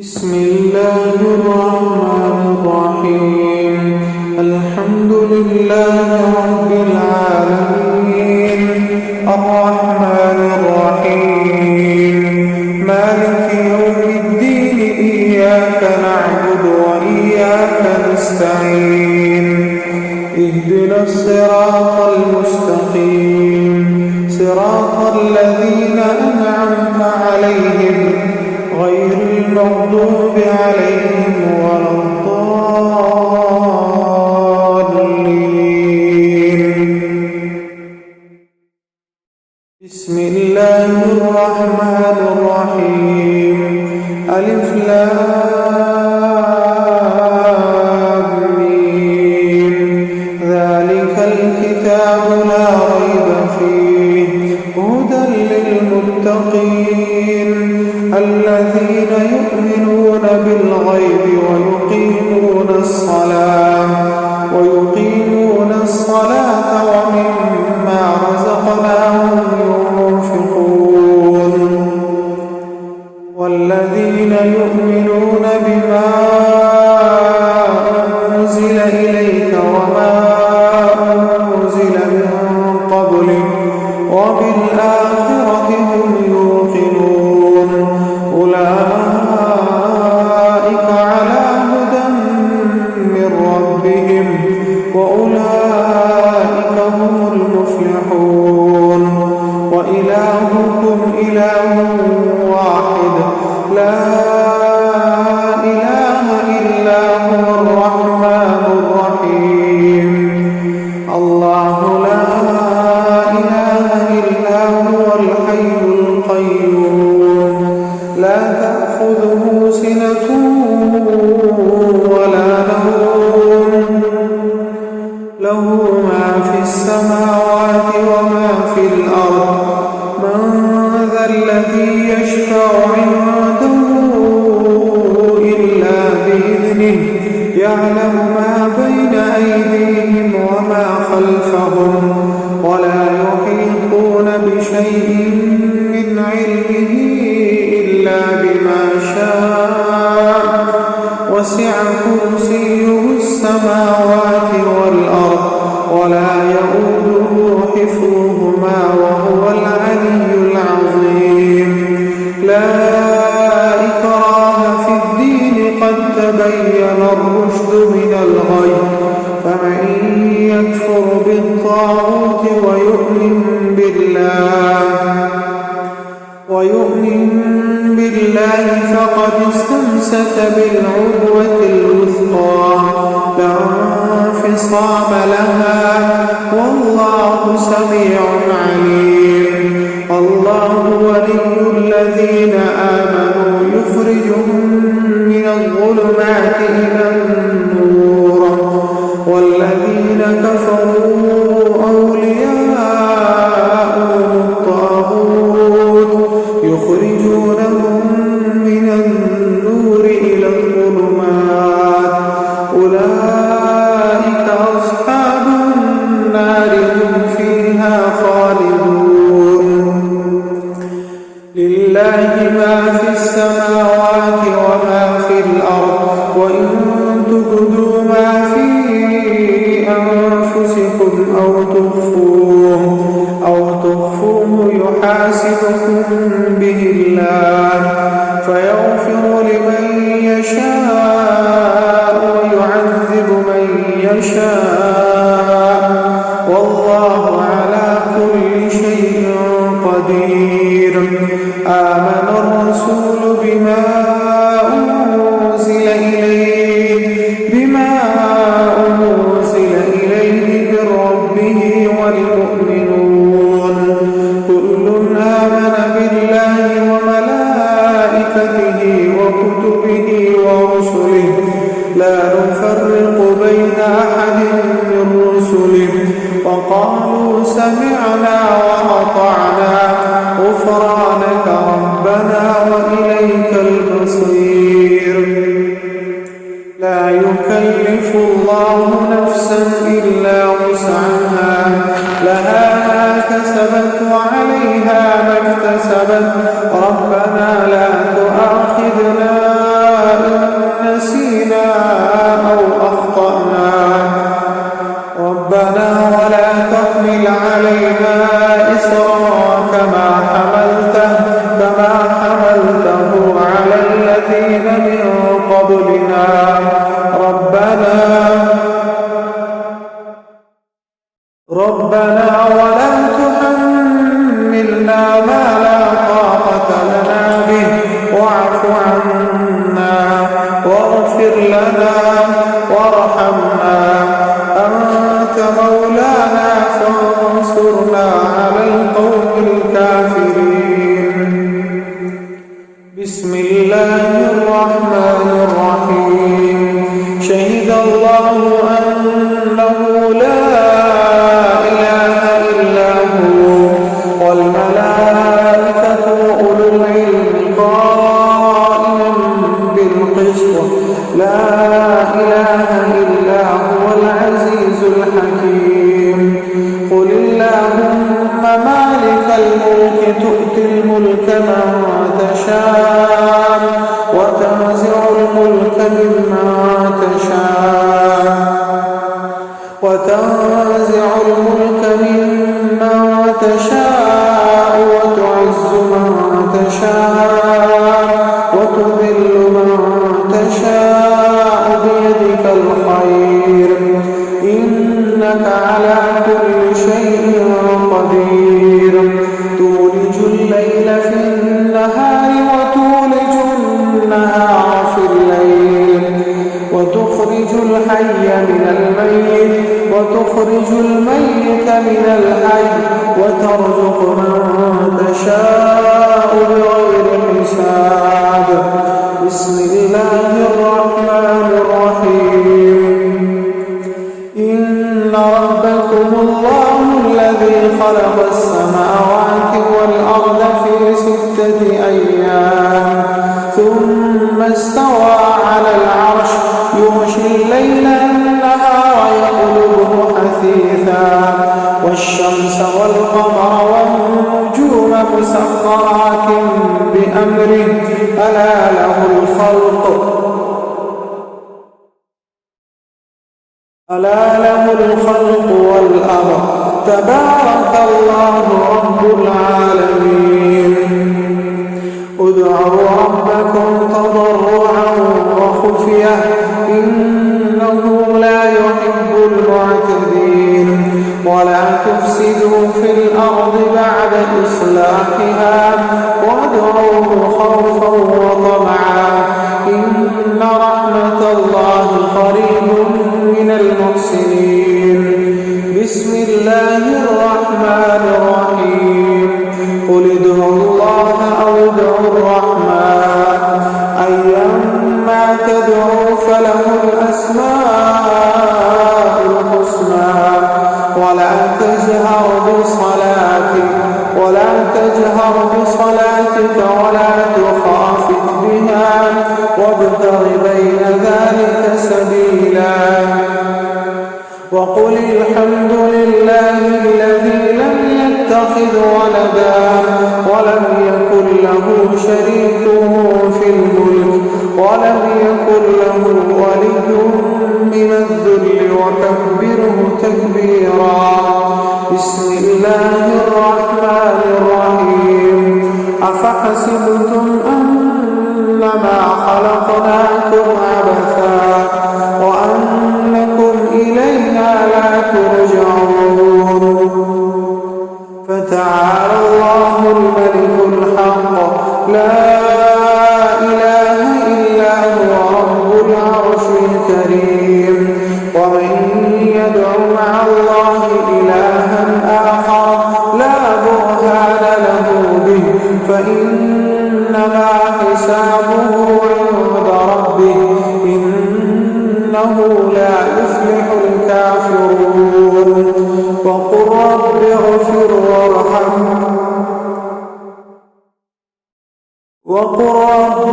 بسم الله الرحمن الرحيم. الحمد لله رب العالمين الرحمن الرحيم مالك يوم الدين إياك نعبد وإياك نستعين اهدنا الصراط المستقيم صراط الذين أنعمت عليهم غير المغضوب عليهم ولا الضالين. بسم الله الرحمن الرحيم. ألف لام ميم. ذلك الكتاب لا ريب فيه هدى للمتقين الذين يؤمنون بالغيب ويقيمون الصلاة ومما رزقناهم ينفقون والذين يؤمنون بما أنزل إليك وما أنزل من قبلك وبالآخرة هم يوقنون أولئك على هدى من ربهم وأولئك هم المفلحون. وإلهكم إله واحد لا إله إلا هو الرحمن الرحيم. الله لا إله إلا هو الحي القيوم لا تأخذه سنة ولا نوم له ما في السماوات وما في الأرض. من ذا الذي يشفع عنده إلا بإذنه يعلم ما بين أيديهم وما خلفهم ولا يحيطون بشيء من علمه إلا بما شاء وسع كرسيه السماوات والأرض ولا يؤوده حفظهما وهو العلي العظيم. لا إكراه في الدين قد تبين الرشد من الغي فمن يكفر بالطاغوت ويؤمن بالله فقد استمسك بالعروة الوثقى لا انفصام لها والله سميع عليم. الله ولي الذين آمنوا يخرجهم من الظلمات إلى النور والذين كفروا أولياءهم الطاغوت يخرجونهم من النور إلى الظلمات أولئك أصحاب النار هم فيها خالدون. لله ما في السماوات وما في الأرض وإن تبدوا ما في أنفسكم أو تخفوه يحاسبكم به الله فيغفر لمن يشاء ويعذب من يشاء والله على كل شيء قدير. آمن الرسول بما أنزل إليه من ربه والمؤمنون كل آمن بالله وملائكته وكتبه ورسله لا نفرق بين أحد من رسله وقالوا سمعنا وأطعنا غفرانك ربنا وإليك المصير. لا يكلف الله نفسا إلا وسعها لها ما كسبت وعليها ما اكتسبت ربنا لا تؤاخذنا فاغفر لنا وارحمنا، أنت مولانا فانصرنا على القوم الكافرين. بسم الله الرحمن الرحيم. شهد الله أنه لا إله إلا هو والملائكة وأولو العلم قائما بالقسط، لا إله إلا هو العزيز الحكيم. قل اللهم مالك الملك تؤتي الملك من تشاء وتنزع الملك ممن تشاء وتعز من تشاء وتذل من تشاء بيدك الخير، إنك على كل شيء قدير. تولج الليل في النهار وتولج النهار في الليل، وتخرج الحي من الميت وتخرج الميت من الحي، وترزق من تشاء بغير حساب. بسم الله الرحمن الرحيم. إن ربكم الله الذي خلق السماوات والأرض في 6 أيام ثم استوى على العرش يغشي الليل النهار يطلبه حثيثا، والشمس والقمر والنجوم مسخرات بأمره، ألا له الخلق والأمر، تبارك الله رب العالمين. ادعوا ربكم تضرعا وخفية إنه لا يحب المعتدين. ولا تفسدوا في الأرض بعد إصلاحها وادعوه خوفا وطمعا إن رحمة الله قريب من المحسنين. بسم الله الرحمن الرحيم. قل ادعوا الله أو ادعوا الرحمن أيما تدعوا فله الأسماء الحسنى. ولا تجهر بصلاتك ولا تخافت بها وابتغ بين ذلك سبيلا. وقل الحمد لله الذي لم يتخذ ولدا ولم يكن له شريك في الملك ولم يكن له ولي من الذل وكبره تكبيرا. بسم الله الرحمن الرحيم. أفحسبتم أنما خلقناكم عبثا وأنكم إلينا لا ترجعون. فتعالى الله الملك الحق لا إله إلا هو رب العرش الكريم. ومن يدع مع الله إلها آخر لا برهان له به فإنما حسابه عند ربه إنه لا يفلح الكافرون. وقل رب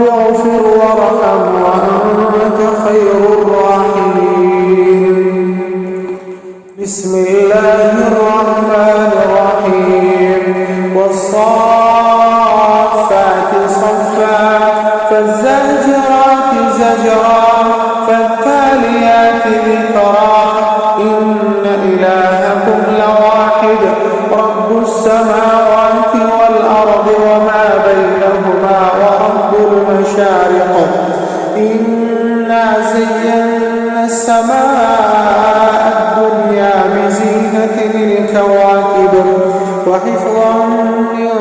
اغفر وارحم وأنت خير الراحمين. بسم الله الرحمن الرحيم. والصافات صفا فالزاجرات زجرا فالتاليات ذكرا إن إلهكم لواحد رب السماوات والأرض وما بينهما ورب المشارق. إنا زينا السماء الدنيا بزينة الكواكب وحفظا من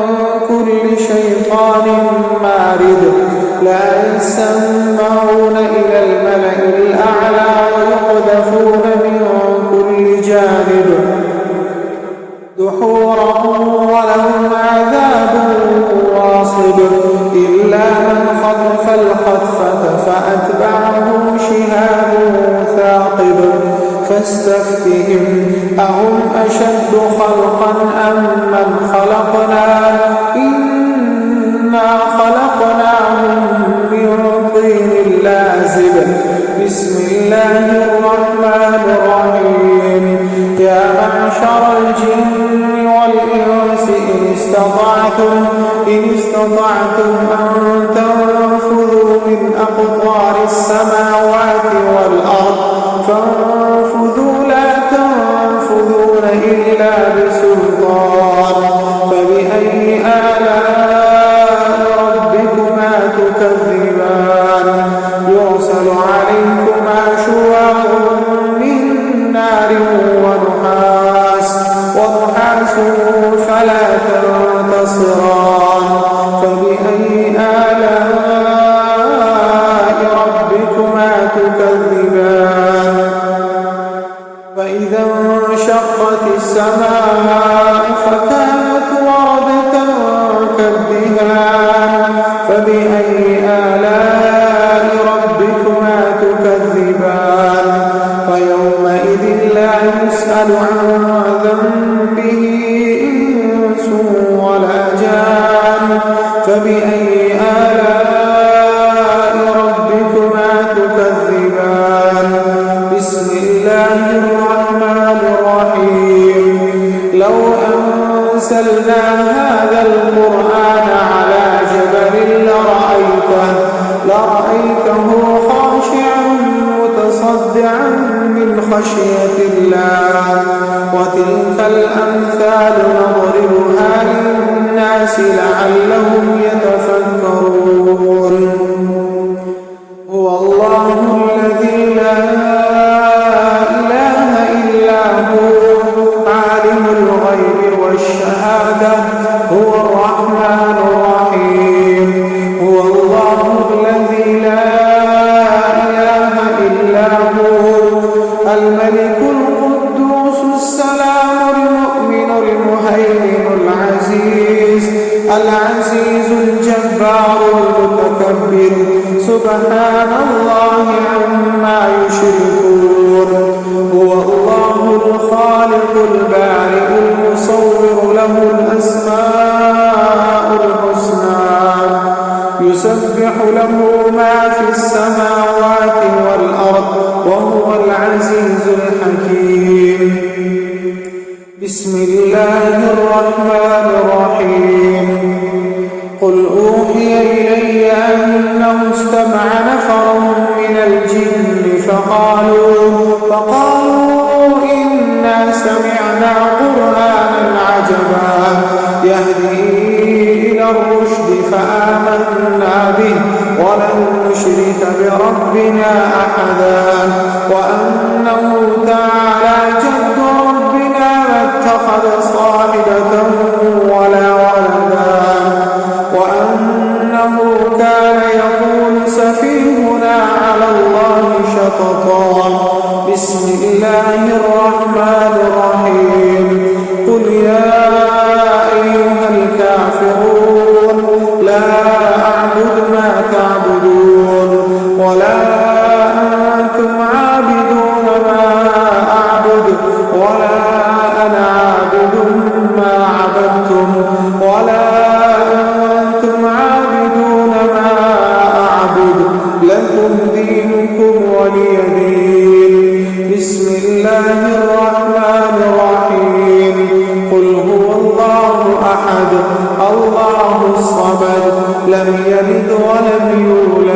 كل شيطان مارد لا سماعون إلى الملأ الأعلى ويقذفون من كل جانب دحورا ولهم عذاب واصب إلا من خطف الخطفة فأتبعه شهاب ثاقب فاستفتهم أهم أشد خلقا أم من خلقنا إنا خلقناهم من طين لازب بسم الله الرحمن الرحيم يا معشر الجن والإنس إن استطعتم أن تنفذوا من أقطار السماوات والأرض فانفذوا لا تنفذون إلا بسلطان فبأي آلاء ربكما تكذبان يرسل عليكما شواظ من نار ونحاس فلا تنتصران فبأي آلاء ربكما تكذبان فإذا انشقت السماء فكانت وردة كالدهان فبأي آلاء ربكما تكذبان فيومئذ لا يسأل عن ذنبه إنس ولا جان فبأي آلاء ربكما تكذبان بسم الله الرحمن الرحيم لو أنزلنا هذا القرآن على جبل لرأيته خاشعا متصدعا من خشية الله وتلك الأمثال نضربها للناس لعلهم يتفكرون هو الله الذي لا إله إلا هو عالم الغيب والشهادة هو الرحمن الرحيم هو الله الذي لا إله إلا هو الملك القدوس السلام المؤمن المهيمن العزيز الجبار المتكبر سبحان الله عما يشركون هو الله الخالق البارئ المصور له الأسماء الحسنى يسبح له ما في السماوات والأرض وهو العزيز الحكيم بسم الله الرحمن الرحيم قل أوحي إلي أنه استمع نفر من الجن فقالوا إنا سمعنا قرآنا عجبا يهدي إلى الرشد فآمنا به ولن نشرك بربنا أحدا وأنه تعالى جد ربنا ما اتخذ صاحبة ولا ولدا وأنه كان يقول سفيهنا على الله شططا بسم الله الرحمن الرحيم قل يا أيها الكافرون لا أعبد ما تعبدون ولا أنتم عابدون ما أعبد ولا أنا عابد ما عبدتم ولا أنتم عابدون ما أعبد لكم دينكم ولي دين بسم الله الرحمن الرحيم قل هو الله أحد الله الصمد لم يلد ولم يولد